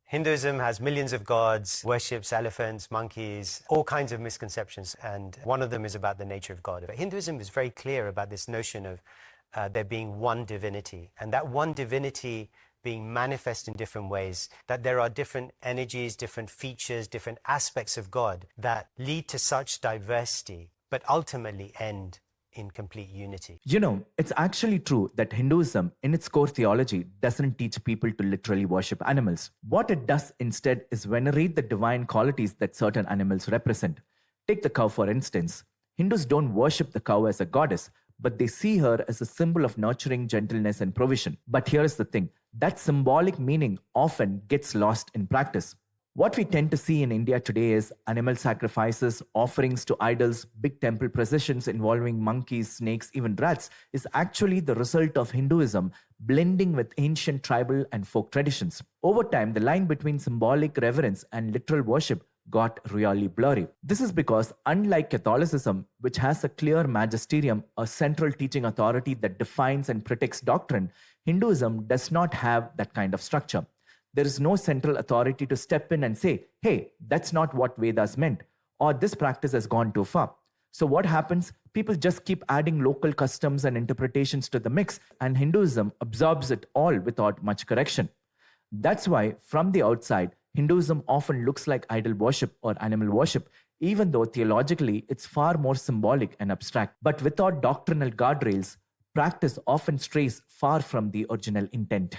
Hinduism has millions of gods, worships elephants, monkeys, all kinds of misconceptions, and one of them is about the nature of God. But Hinduism is very clear about this notion of there being one divinity, and that one divinity being manifest in different ways, that there are different energies, different features, different aspects of God that lead to such diversity, but ultimately end in complete unity. It's actually true that Hinduism, in its core theology, doesn't teach people to literally worship animals. What it does instead is venerate the divine qualities that certain animals represent. Take the cow, for instance. Hindus don't worship the cow as a goddess, but they see her as a symbol of nurturing, gentleness, and provision. But here's the thing, that symbolic meaning often gets lost in practice. What we tend to see in India today is animal sacrifices, offerings to idols, big temple processions involving monkeys, snakes, even rats, is actually the result of Hinduism blending with ancient tribal and folk traditions. Over time, the line between symbolic reverence and literal worship got really blurry. This is because, unlike Catholicism, which has a clear magisterium, a central teaching authority that defines and protects doctrine, Hinduism does not have that kind of structure. There is no central authority to step in and say, hey, that's not what Vedas meant, or this practice has gone too far. So what happens? People just keep adding local customs and interpretations to the mix, and Hinduism absorbs it all without much correction. That's why, from the outside, Hinduism often looks like idol worship or animal worship, even though theologically it's far more symbolic and abstract. But without doctrinal guardrails, practice often strays far from the original intent.